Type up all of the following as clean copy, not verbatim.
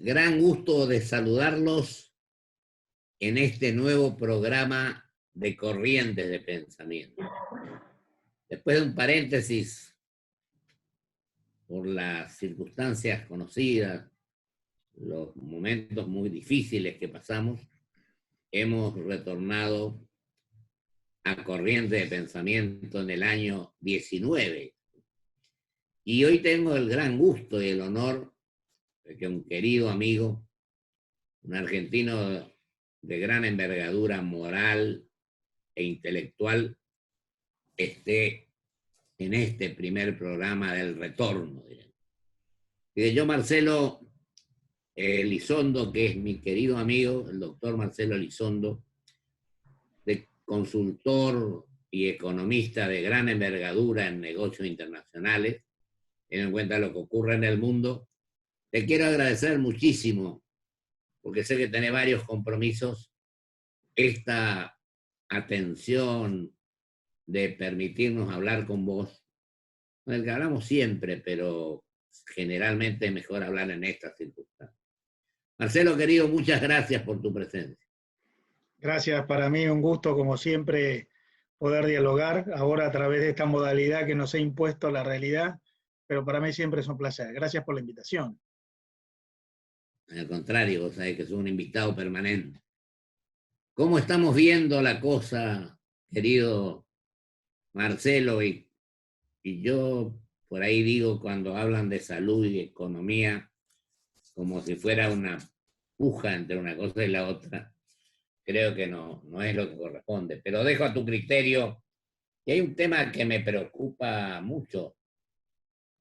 gran gusto de saludarlos en este nuevo programa de Corrientes de Pensamiento. Después de un paréntesis por las circunstancias conocidas, los momentos muy difíciles que pasamos, hemos retornado a Corrientes de Pensamiento en el año 19. Y hoy tengo el gran gusto y el honor de que un querido amigo, un argentino de gran envergadura moral e intelectual, esté en este primer programa del retorno. Y yo, Marcelo Elizondo, que es mi querido amigo, el doctor Marcelo Elizondo, de consultor y economista de gran envergadura en negocios internacionales, teniendo en cuenta lo que ocurre en el mundo, te quiero agradecer muchísimo, porque sé que tenés varios compromisos, esta atención de permitirnos hablar con vos, con el que hablamos siempre, pero generalmente es mejor hablar en estas circunstancias. Marcelo, querido, muchas gracias por tu presencia. Gracias, para mí un gusto, como siempre, poder dialogar ahora a través de esta modalidad que nos ha impuesto la realidad, pero para mí siempre es un placer. Gracias por la invitación. Al contrario, vos sabés que sos un invitado permanente. ¿Cómo estamos viendo la cosa, querido Marcelo? Y yo por ahí digo, cuando hablan de salud y economía, como si fuera una puja entre una cosa y la otra, creo que no es lo que corresponde. Pero dejo a tu criterio, y hay un tema que me preocupa mucho,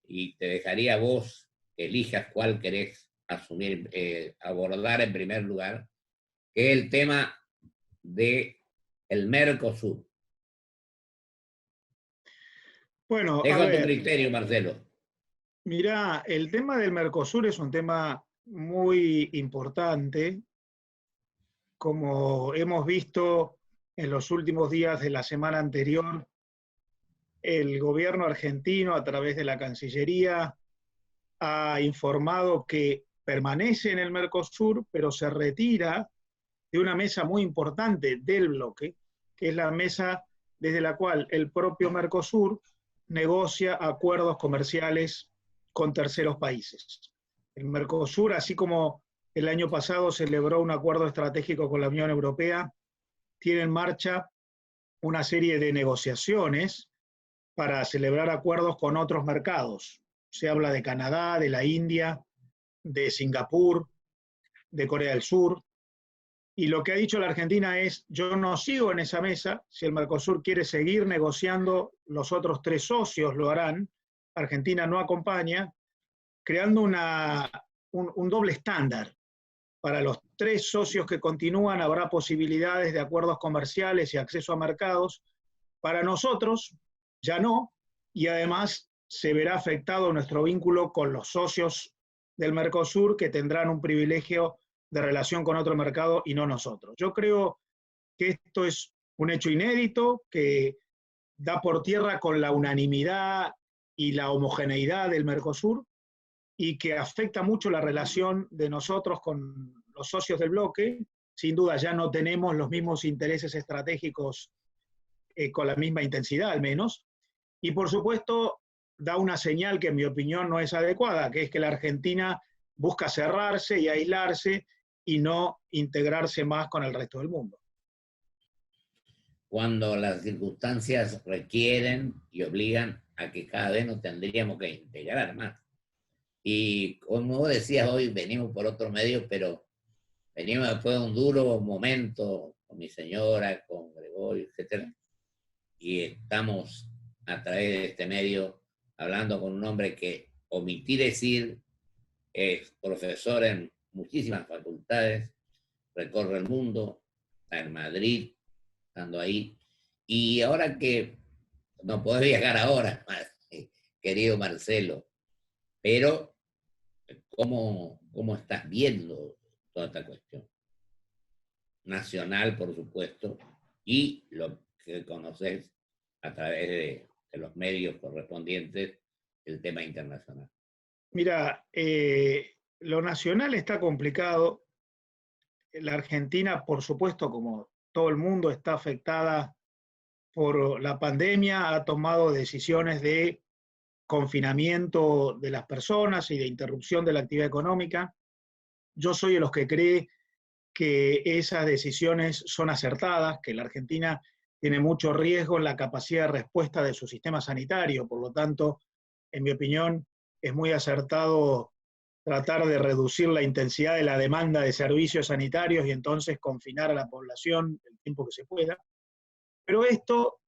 y te dejaría a vos que elijas cuál querés asumir, abordar en primer lugar, que es el tema de el Mercosur. Bueno, Dejo a a tu ver, criterio, Marcelo. mirá, el tema del Mercosur es un tema muy importante, como hemos visto en los últimos días de la semana anterior. El gobierno argentino, a través de la Cancillería, ha informado que permanece en el Mercosur, pero se retira de una mesa muy importante del bloque, que es la mesa desde la cual el propio Mercosur negocia acuerdos comerciales con terceros países. El Mercosur, así como el año pasado celebró un acuerdo estratégico con la Unión Europea, tiene en marcha una serie de negociaciones para celebrar acuerdos con otros mercados. Se habla de Canadá, de la India, de Singapur, de Corea del Sur. Y lo que ha dicho la Argentina es, yo no sigo en esa mesa, si el Mercosur quiere seguir negociando, los otros tres socios lo harán, Argentina no acompaña, creando un doble estándar. Para los tres socios que continúan habrá posibilidades de acuerdos comerciales y acceso a mercados. Para nosotros ya no, y además se verá afectado nuestro vínculo con los socios del Mercosur, que tendrán un privilegio de relación con otro mercado y no nosotros. Yo creo que esto es un hecho inédito que da por tierra con la unanimidad y la homogeneidad del Mercosur y que afecta mucho la relación de nosotros con los socios del bloque. Sin duda ya no tenemos los mismos intereses estratégicos con la misma intensidad al menos, y por supuesto da una señal que en mi opinión no es adecuada, que es que la Argentina busca cerrarse y aislarse y no integrarse más con el resto del mundo. Cuando las circunstancias requieren y obligan a que cada vez nos tendríamos que integrar más. Y como vos decías, hoy venimos por otro medio, pero venimos después de un duro momento con mi señora, con Gregorio, etc. Y estamos a través de este medio hablando con un hombre que, omití decir, es profesor en muchísimas facultades, recorre el mundo, está en Madrid, estando ahí. Y ahora que no podés viajar ahora, querido Marcelo, pero ¿cómo estás viendo toda esta cuestión? Nacional, por supuesto, y lo que conoces a través de los medios correspondientes, el tema internacional. Mira, Lo nacional está complicado. La Argentina, por supuesto, como todo el mundo, está afectada por la pandemia, ha tomado decisiones de confinamiento de las personas y de interrupción de la actividad económica. Yo soy de los que cree que esas decisiones son acertadas, que la Argentina tiene mucho riesgo en la capacidad de respuesta de su sistema sanitario, por lo tanto, en mi opinión, es muy acertado tratar de reducir la intensidad de la demanda de servicios sanitarios y entonces confinar a la población el tiempo que se pueda. Pero esto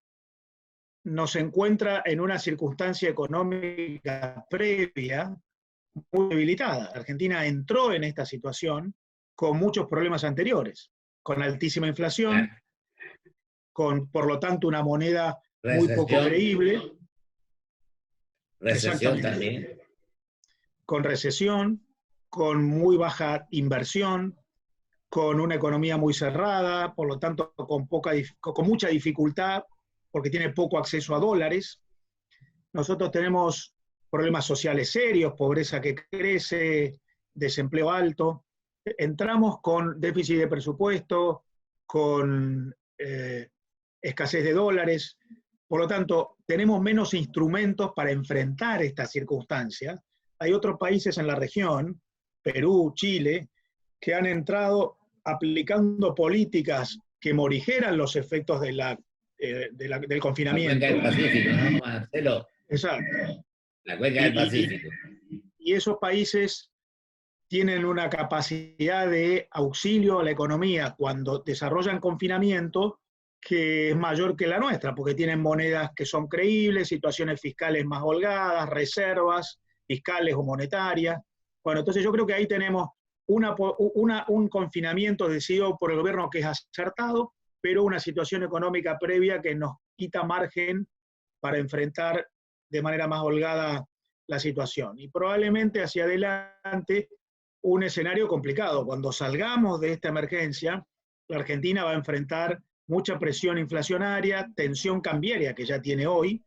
nos encuentra en una circunstancia económica previa muy debilitada. Argentina entró en esta situación con muchos problemas anteriores, con altísima inflación, con, por lo tanto, una moneda muy poco creíble. Recesión también. Con recesión, con muy baja inversión, con una economía muy cerrada, por lo tanto con mucha dificultad porque tiene poco acceso a dólares. Nosotros tenemos problemas sociales serios, pobreza que crece, desempleo alto. Entramos con déficit de presupuesto, con escasez de dólares. Por lo tanto, tenemos menos instrumentos para enfrentar estas circunstancias. Hay otros países en la región, Perú, Chile, que han entrado aplicando políticas que morigeran los efectos del confinamiento. La cuenca del Pacífico, ¿no, Marcelo? Exacto. La cuenca del Pacífico. Y esos países tienen una capacidad de auxilio a la economía cuando desarrollan confinamiento que es mayor que la nuestra, porque tienen monedas que son creíbles, situaciones fiscales más holgadas, reservas fiscales o monetarias. Bueno, entonces yo creo que ahí tenemos un confinamiento decidido por el gobierno que es acertado, pero una situación económica previa que nos quita margen para enfrentar de manera más holgada la situación. Y probablemente hacia adelante un escenario complicado. Cuando salgamos de esta emergencia, la Argentina va a enfrentar mucha presión inflacionaria, tensión cambiaria que ya tiene hoy,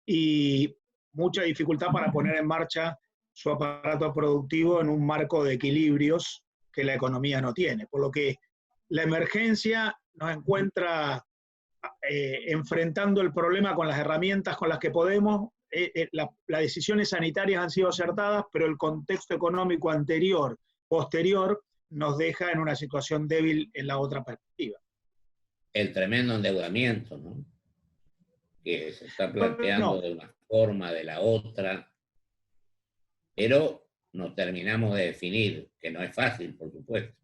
y mucha dificultad para poner en marcha su aparato productivo en un marco de equilibrios que la economía no tiene. Por lo que la emergencia nos encuentra enfrentando el problema con las herramientas con las que podemos. Las decisiones sanitarias han sido acertadas, pero el contexto económico anterior, posterior, nos deja en una situación débil en la otra perspectiva. El tremendo endeudamiento, ¿no? Que se está planteando de una forma, de la otra, pero nos terminamos de definir, que no es fácil, por supuesto.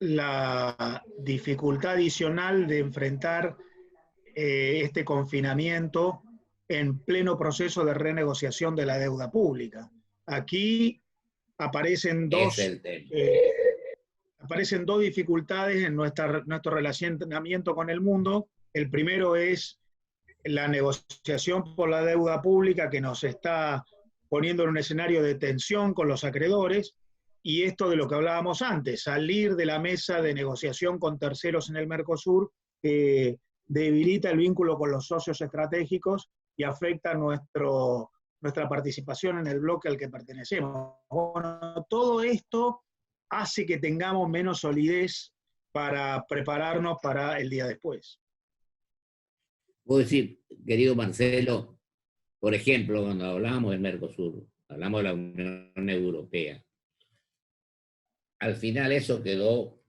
La dificultad adicional de enfrentar este confinamiento en pleno proceso de renegociación de la deuda pública. Aquí aparecen dos dificultades en nuestro relacionamiento con el mundo. El primero es la negociación por la deuda pública que nos está poniendo en un escenario de tensión con los acreedores, y esto de lo que hablábamos antes, salir de la mesa de negociación con terceros en el Mercosur, que debilita el vínculo con los socios estratégicos y afecta nuestra participación en el bloque al que pertenecemos. Bueno, todo esto hace que tengamos menos solidez para prepararnos para el día después. Puedo decir, querido Marcelo, por ejemplo, cuando hablamos del Mercosur, hablamos de la Unión Europea, al final eso quedó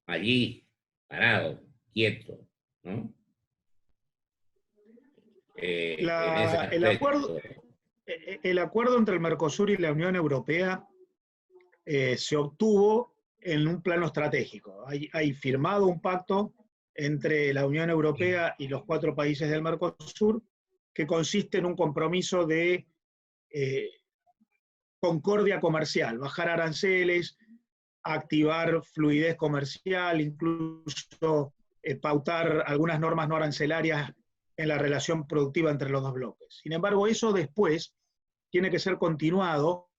allí, parado, quieto, ¿no? El acuerdo entre el Mercosur y la Unión Europea se obtuvo en un plano estratégico. Hay firmado un pacto entre la Unión Europea y los 4 países del Mercosur que consiste en un compromiso de concordia comercial, bajar aranceles, activar fluidez comercial, incluso pautar algunas normas no arancelarias en la relación productiva entre los dos bloques. Sin embargo, eso después tiene que ser continuado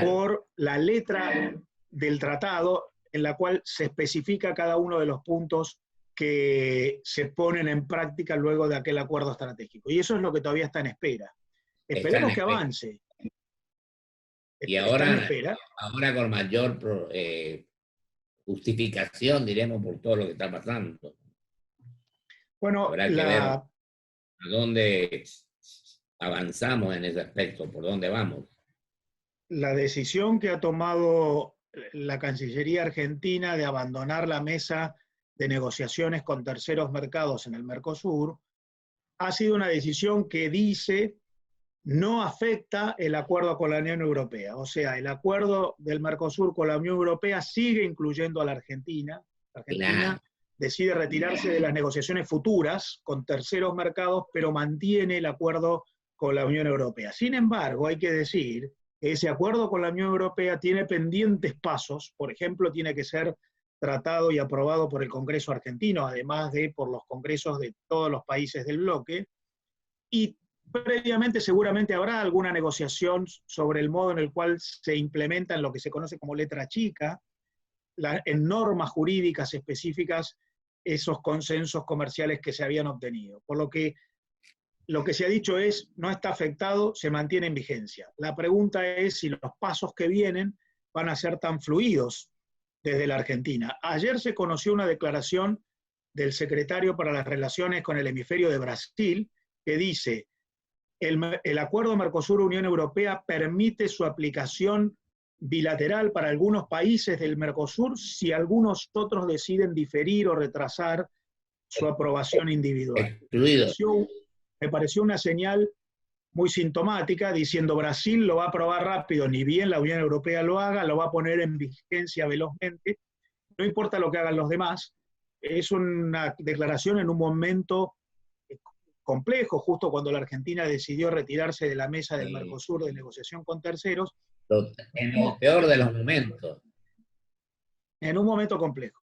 por la letra del tratado en la cual se especifica cada uno de los puntos que se ponen en práctica luego de aquel acuerdo estratégico. Y eso es lo que todavía está en espera. Esperemos que avance. Y está en espera. ahora con mayor justificación, diremos, por todo lo que está pasando. Bueno, Habrá que ver a dónde avanzamos en ese aspecto, por dónde vamos. la decisión que ha tomado la Cancillería argentina de abandonar la mesa de negociaciones con terceros mercados en el Mercosur ha sido una decisión que dice no afecta el acuerdo con la Unión Europea. O sea, el acuerdo del Mercosur con la Unión Europea sigue incluyendo a la Argentina. La Argentina decide retirarse de las negociaciones futuras con terceros mercados, pero mantiene el acuerdo con la Unión Europea. Sin embargo, hay que decir que ese acuerdo con la Unión Europea tiene pendientes pasos. Por ejemplo, tiene que ser tratado y aprobado por el Congreso argentino, además de por los congresos de todos los países del bloque. Y previamente seguramente habrá alguna negociación sobre el modo en el cual se implementa en lo que se conoce como letra chica, en normas jurídicas específicas, esos consensos comerciales que se habían obtenido. Por lo que se ha dicho es, no está afectado, se mantiene en vigencia. La pregunta es si los pasos que vienen van a ser tan fluidos desde la Argentina. Ayer se conoció una declaración del secretario para las Relaciones con el Hemisferio de Brasil, que dice: el acuerdo Mercosur-Unión Europea permite su aplicación bilateral para algunos países del Mercosur si algunos otros deciden diferir o retrasar su aprobación individual. Me pareció una señal muy sintomática, diciendo Brasil lo va a aprobar rápido, ni bien la Unión Europea lo haga, lo va a poner en vigencia velozmente, no importa lo que hagan los demás. Es una declaración en un momento complejo, justo cuando la Argentina decidió retirarse de la mesa del Mercosur de negociación con terceros. En el peor de los momentos. En un momento complejo.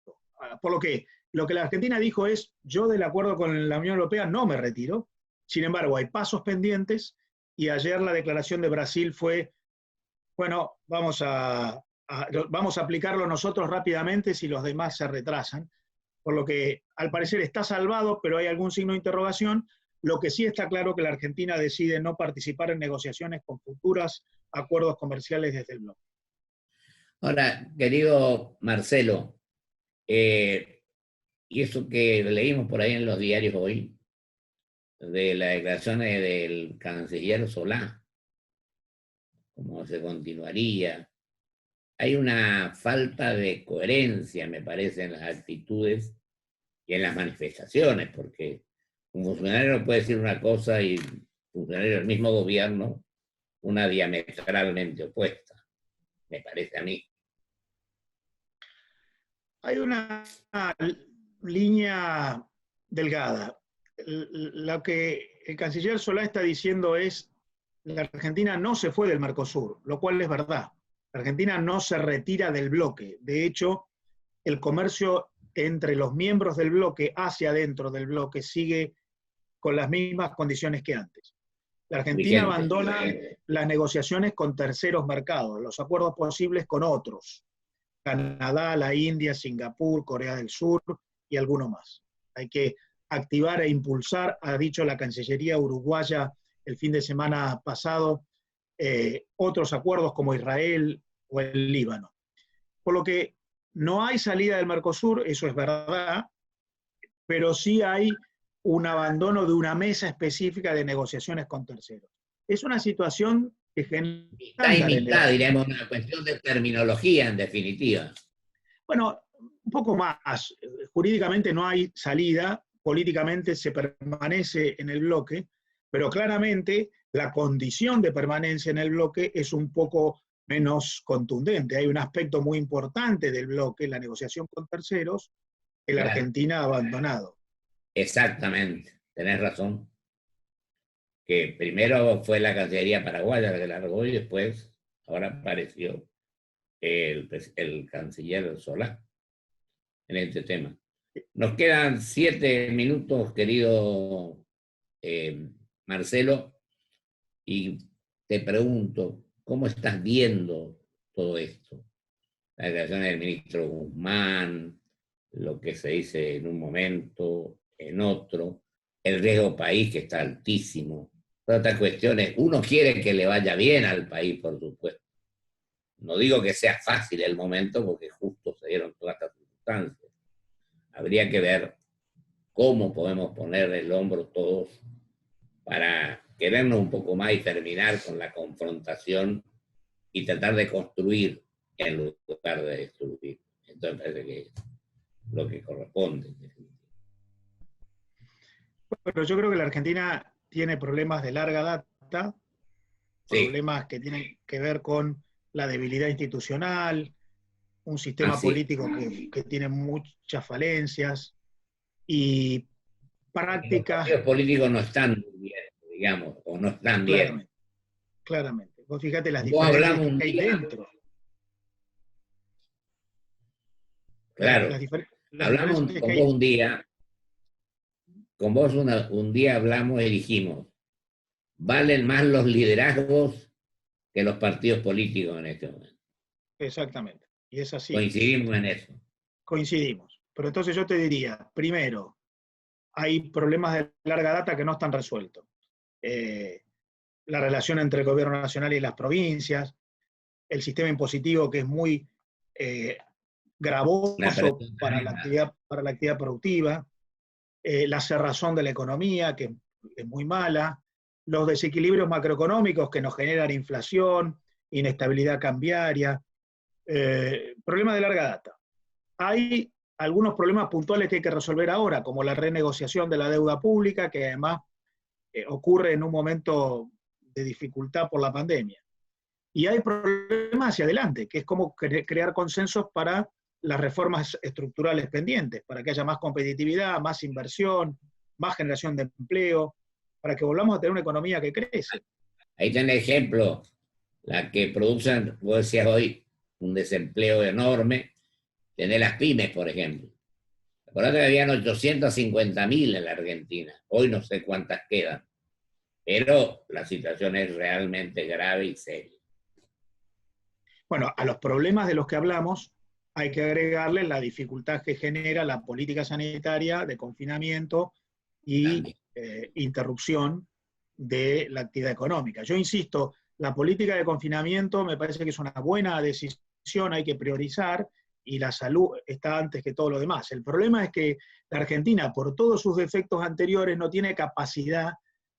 Por lo que la Argentina dijo es, yo del acuerdo con la Unión Europea no me retiro. Sin embargo, hay pasos pendientes y ayer la declaración de Brasil fue, bueno, vamos a aplicarlo nosotros rápidamente si los demás se retrasan. Por lo que al parecer está salvado, pero hay algún signo de interrogación. Lo que sí está claro que la Argentina decide no participar en negociaciones con futuros acuerdos comerciales desde el bloque. Ahora, querido Marcelo, y eso que leímos por ahí en los diarios hoy, de las declaraciones del canciller Solá, cómo se continuaría, hay una falta de coherencia, me parece, en las actitudes y en las manifestaciones, porque un funcionario no puede decir una cosa y un funcionario del mismo gobierno una diametralmente opuesta, me parece a mí. Hay una línea delgada. Lo que el canciller Solá está diciendo es, la Argentina no se fue del Mercosur, lo cual es verdad. La Argentina no se retira del bloque. De hecho, el comercio entre los miembros del bloque hacia adentro del bloque sigue con las mismas condiciones que antes. La Argentina abandona las negociaciones con terceros mercados, los acuerdos posibles con otros. Canadá, la India, Singapur, Corea del Sur y alguno más. Hay que activar e impulsar, ha dicho la Cancillería uruguaya el fin de semana pasado, otros acuerdos como Israel o el Líbano. Por lo que no hay salida del Mercosur, eso es verdad, pero sí hay un abandono de una mesa específica de negociaciones con terceros. Es una situación que genera... Mitad, diremos, una cuestión de terminología, en definitiva. Bueno, un poco más. Jurídicamente no hay salida, políticamente se permanece en el bloque, pero claramente la condición de permanencia en el bloque es un poco menos contundente. Hay un aspecto muy importante del bloque, la negociación con terceros, que la Argentina ha abandonado. Exactamente, tenés razón. Que primero fue la Cancillería paraguaya la que largó y después, ahora apareció el canciller Solá en este tema. Nos quedan 7 minutos, querido Marcelo, y te pregunto, ¿cómo estás viendo todo esto? Las declaraciones del ministro Guzmán, lo que se dice en un momento, en otro, el riesgo país que está altísimo. Todas estas cuestiones, uno quiere que le vaya bien al país, por supuesto, no digo que sea fácil el momento, porque justo se dieron todas estas circunstancias. Habría que ver cómo podemos poner el hombro todos para querernos un poco más y terminar con la confrontación y tratar de construir en lugar de destruir. Entonces parece que es lo que corresponde. Pero yo creo que la Argentina tiene problemas de larga data, Sí, problemas que tienen que ver con la debilidad institucional, un sistema así. político que tiene muchas falencias y Los prácticas, partidos políticos no están muy bien, digamos, o no están bien. claramente, claramente. Vos fíjate las Con vos diferencias hablamos que un hay día, dentro. claro, Las hablamos diferencias que con hay. vos un día, con vos un día hablamos y dijimos, valen más los liderazgos que los partidos políticos en este momento. Exactamente. Y es así. Coincidimos en eso. Coincidimos. Pero entonces yo te diría, primero, hay problemas de larga data que no están resueltos. La relación entre el gobierno nacional y las provincias, el sistema impositivo que es muy Una gravoso presión para tremenda. la actividad productiva, la cerrazón de la economía, que es muy mala, los desequilibrios macroeconómicos que nos generan inflación, inestabilidad cambiaria, problemas de larga data. Hay algunos problemas puntuales que hay que resolver ahora, como la renegociación de la deuda pública, que además ocurre en un momento de dificultad por la pandemia. Y hay problemas hacia adelante, que es como crear consensos para las reformas estructurales pendientes, para que haya más competitividad, más inversión, más generación de empleo, para que volvamos a tener una economía que crece. Ahí tenés ejemplo, la que producen, vos decías hoy, un desempleo enorme, tenés las pymes, por ejemplo. Acordate que habían 850.000 en la Argentina, hoy no sé cuántas quedan, pero la situación es realmente grave y seria. Bueno, a los problemas de los que hablamos hay que agregarle la dificultad que genera la política sanitaria de confinamiento y También. interrupción de la actividad económica. Yo insisto, la política de confinamiento me parece que es una buena decisión, hay que priorizar, y la salud está antes que todo lo demás. El problema es que la Argentina, por todos sus defectos anteriores, no tiene capacidad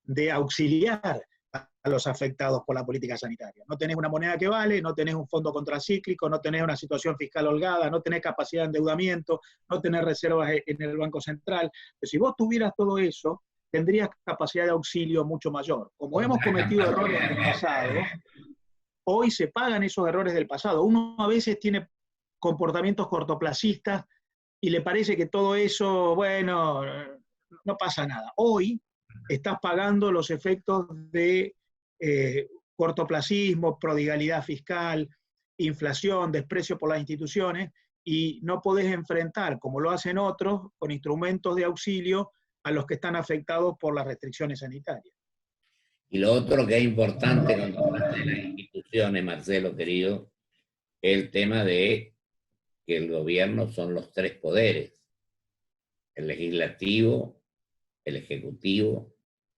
de auxiliar a los afectados por la política sanitaria. No tenés una moneda que vale, no tenés un fondo contracíclico, no tenés una situación fiscal holgada, no tenés capacidad de endeudamiento, no tenés reservas en el Banco Central. Pero si vos tuvieras todo eso, tendrías capacidad de auxilio mucho mayor. Como hemos cometido errores en el pasado, hoy se pagan esos errores del pasado. Uno a veces tiene comportamientos cortoplacistas y le parece que todo eso, bueno, no pasa nada. Hoy estás pagando los efectos de cortoplacismo, prodigalidad fiscal, inflación, desprecio por las instituciones, y no podés enfrentar, como lo hacen otros, con instrumentos de auxilio a los que están afectados por las restricciones sanitarias. Y lo otro que es importante cuando hablaste de las instituciones, Marcelo querido, es el tema de que el gobierno son los tres poderes, el legislativo, el ejecutivo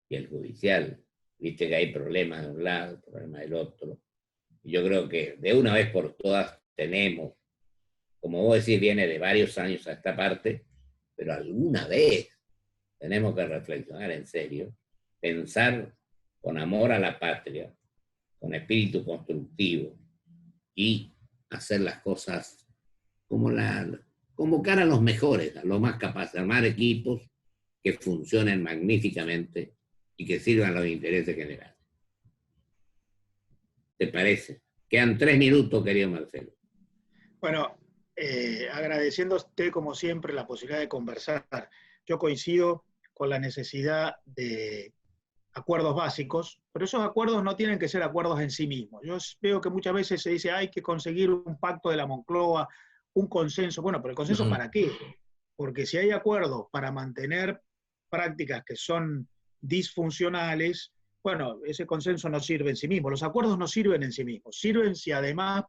y el judicial. Viste que hay problemas de un lado, problemas del otro. Y yo creo que de una vez por todas tenemos, como vos decís, viene de varios años a esta parte, pero alguna vez tenemos que reflexionar en serio, pensar con amor a la patria, con espíritu constructivo y hacer las cosas como convocar a los mejores, a los más capaces, armar equipos que funcionen magníficamente y que sirvan a los intereses generales. ¿Te parece? Quedan 3 minutos, querido Marcelo. Bueno, agradeciendo a usted como siempre la posibilidad de conversar. Yo coincido con la necesidad de acuerdos básicos, pero esos acuerdos no tienen que ser acuerdos en sí mismos. Yo veo que muchas veces se dice hay que conseguir un pacto de la Moncloa, un consenso. Bueno, pero ¿el consenso para qué? Porque si hay acuerdos para mantener prácticas que son disfuncionales, bueno, ese consenso no sirve en sí mismo. Los acuerdos no sirven en sí mismos, sirven si además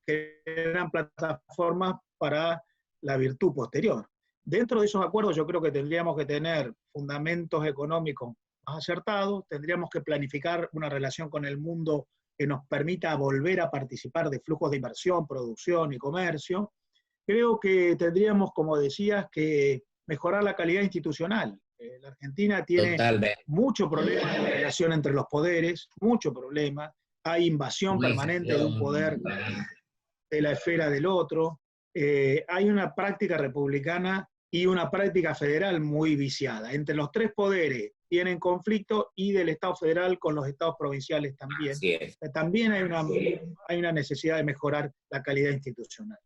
generan plataformas para la virtud posterior. Dentro de esos acuerdos yo creo que tendríamos que tener fundamentos económicos más acertados, tendríamos que planificar una relación con el mundo que nos permita volver a participar de flujos de inversión, producción y comercio, creo que tendríamos, como decías, que mejorar la calidad institucional. La Argentina tiene Totalmente. mucho problema en la relación entre los poderes, mucho problema. Hay invasión permanente de un poder de la esfera del otro. Hay una práctica republicana y una práctica federal muy viciada. Entre los tres poderes tienen conflicto y del Estado federal con los estados provinciales también. Así es. También hay una necesidad de mejorar la calidad institucional.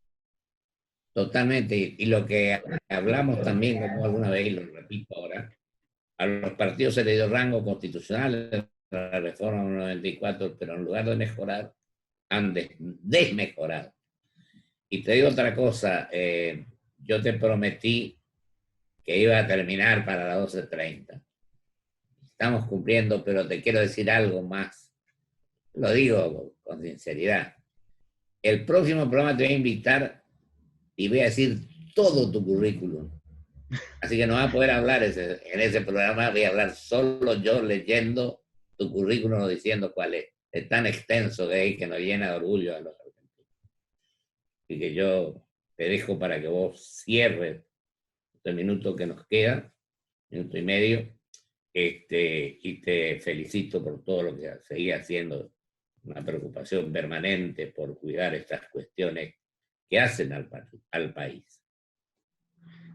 Totalmente. Y lo que hablamos también, como alguna vez, y lo repito ahora, a los partidos se les dio rango constitucional en la reforma del 94, pero en lugar de mejorar, han desmejorado. Y te digo otra cosa, yo te prometí que iba a terminar para las 12:30. Estamos cumpliendo, pero te quiero decir algo más. Lo digo con sinceridad. El próximo programa te voy a invitar y voy a decir todo tu currículum. Así que no vas a poder hablar en ese programa, voy a hablar solo yo leyendo tu currículum diciendo cuál es. Es tan extenso que nos llena de orgullo a los argentinos. Así que yo te dejo para que vos cierres el minuto que nos queda, minuto y medio, y te felicito por todo lo que seguís haciendo, una preocupación permanente por cuidar estas cuestiones que hacen al país.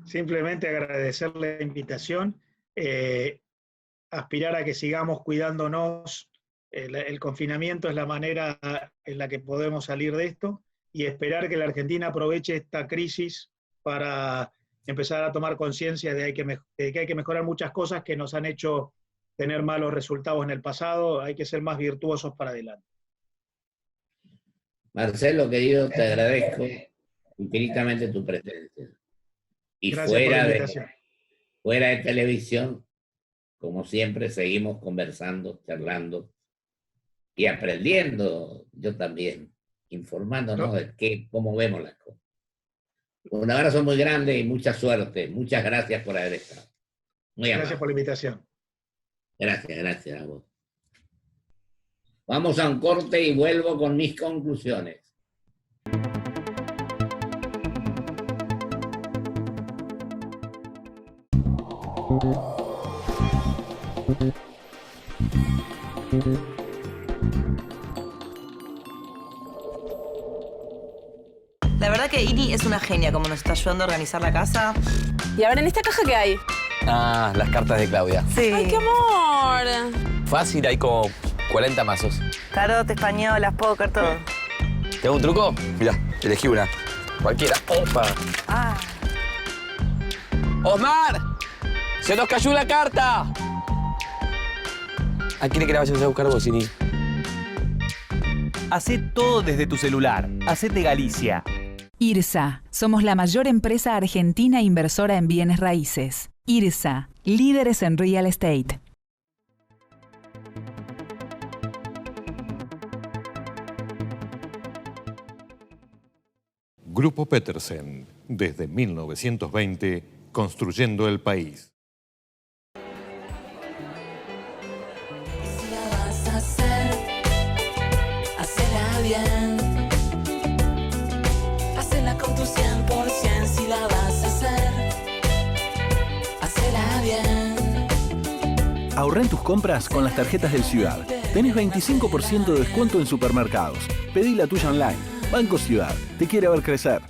Simplemente agradecer la invitación, aspirar a que sigamos cuidándonos. El confinamiento es la manera en la que podemos salir de esto y esperar que la Argentina aproveche esta crisis para empezar a tomar conciencia de que hay que mejorar muchas cosas que nos han hecho tener malos resultados en el pasado. Hay que ser más virtuosos para adelante. Marcelo, querido, te agradezco infinitamente tu presencia. Y gracias por la invitación. Fuera de televisión, como siempre, seguimos conversando, charlando y aprendiendo, yo también, informándonos de cómo vemos las cosas. Un abrazo muy grande y mucha suerte. Muchas gracias por haber estado. Muy amable. Gracias por la invitación. Gracias a vos. Vamos a un corte y vuelvo con mis conclusiones. La verdad que Ini es una genia, como nos está ayudando a organizar la casa. Y ahora, ¿en esta caja qué hay? Ah, las cartas de Claudia. Sí. ¡Ay, qué amor! Fácil, hay como 40 mazos. Tarot, españolas, póker, todo. ¿Te hago un truco? Mirá, elegí una. Cualquiera. ¡Opa! Ah. ¡Osmar! ¡Se nos cayó una carta! ¿A quién es que la vayas a buscar vos, Ini? Hacé todo desde tu celular. Hacete Galicia. IRSA. Somos la mayor empresa argentina inversora en bienes raíces. IRSA. Líderes en real estate. Grupo Petersen. Desde 1920, construyendo el país. Si la vas a hacer, hacela bien. Hacela con tu 100%. Si la vas a hacer, hacela bien. Ahorrá en tus compras con las tarjetas del Ciudad. Tenés 25% de descuento en supermercados. Pedí la tuya online. Banco Ciudad. Te quiere ver crecer.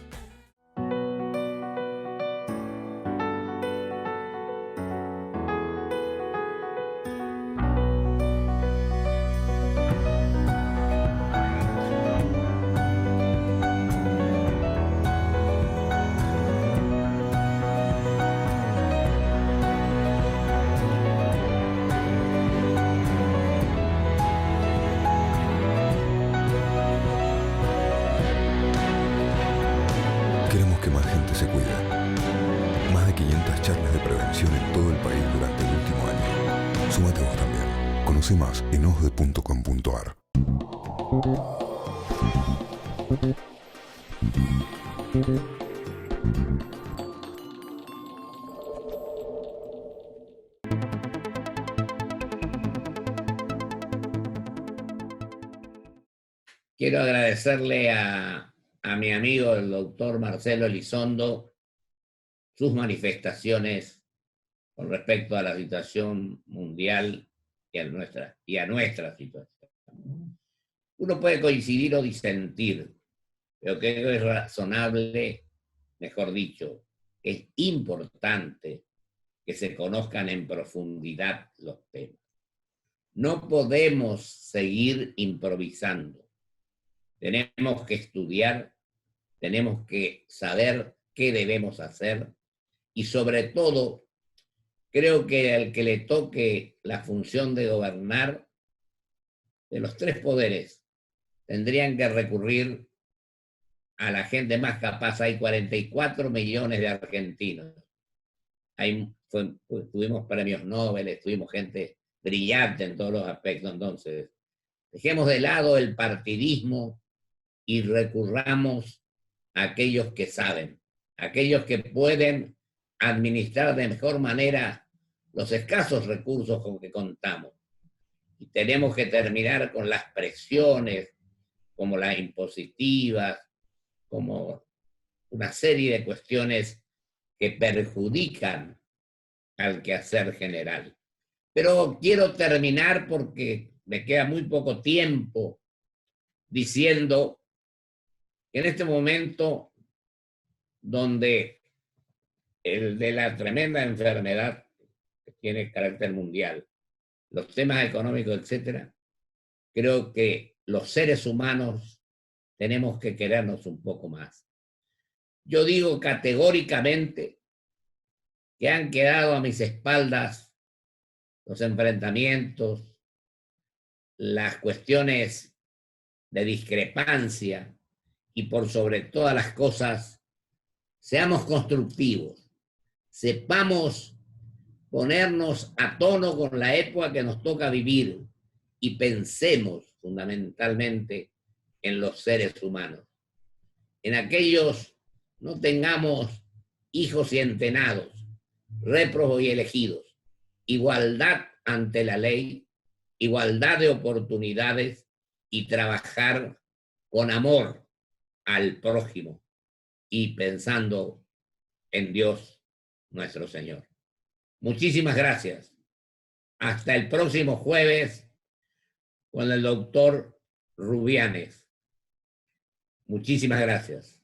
Queremos que más gente se cuide. Más de 500 charlas de prevención en todo el país durante el último año. Súmate vos también. Conoce más en osde.com.ar. Quiero agradecerle a mi amigo, el doctor Marcelo Elizondo, sus manifestaciones con respecto a la situación mundial y a nuestra situación. Uno puede coincidir o disentir, pero creo que es razonable, mejor dicho, es importante que se conozcan en profundidad los temas. No podemos seguir improvisando. Tenemos que estudiar, tenemos que saber qué debemos hacer y sobre todo, creo que al que le toque la función de gobernar, de los tres poderes, tendrían que recurrir a la gente más capaz. Hay 44 millones de argentinos. Tuvimos premios Nobel, tuvimos gente brillante en todos los aspectos. Entonces, dejemos de lado el partidismo y recurramos a aquellos que saben, aquellos que pueden administrar de mejor manera los escasos recursos con que contamos. Y tenemos que terminar con las presiones, como las impositivas, como una serie de cuestiones que perjudican al quehacer general. Pero quiero terminar, porque me queda muy poco tiempo, diciendo que en este momento donde el de la tremenda enfermedad que tiene carácter mundial, los temas económicos, etcétera, creo que los seres humanos tenemos que querernos un poco más. Yo digo categóricamente que han quedado a mis espaldas los enfrentamientos, las cuestiones de discrepancia y por sobre todas las cosas, seamos constructivos, sepamos ponernos a tono con la época que nos toca vivir y pensemos fundamentalmente en los seres humanos. En aquellos no tengamos hijos y entenados, réprobos y elegidos, igualdad ante la ley, igualdad de oportunidades y trabajar con amor al prójimo y pensando en Dios nuestro Señor. Muchísimas gracias. Hasta el próximo jueves con el doctor Rubianes. Muchísimas gracias.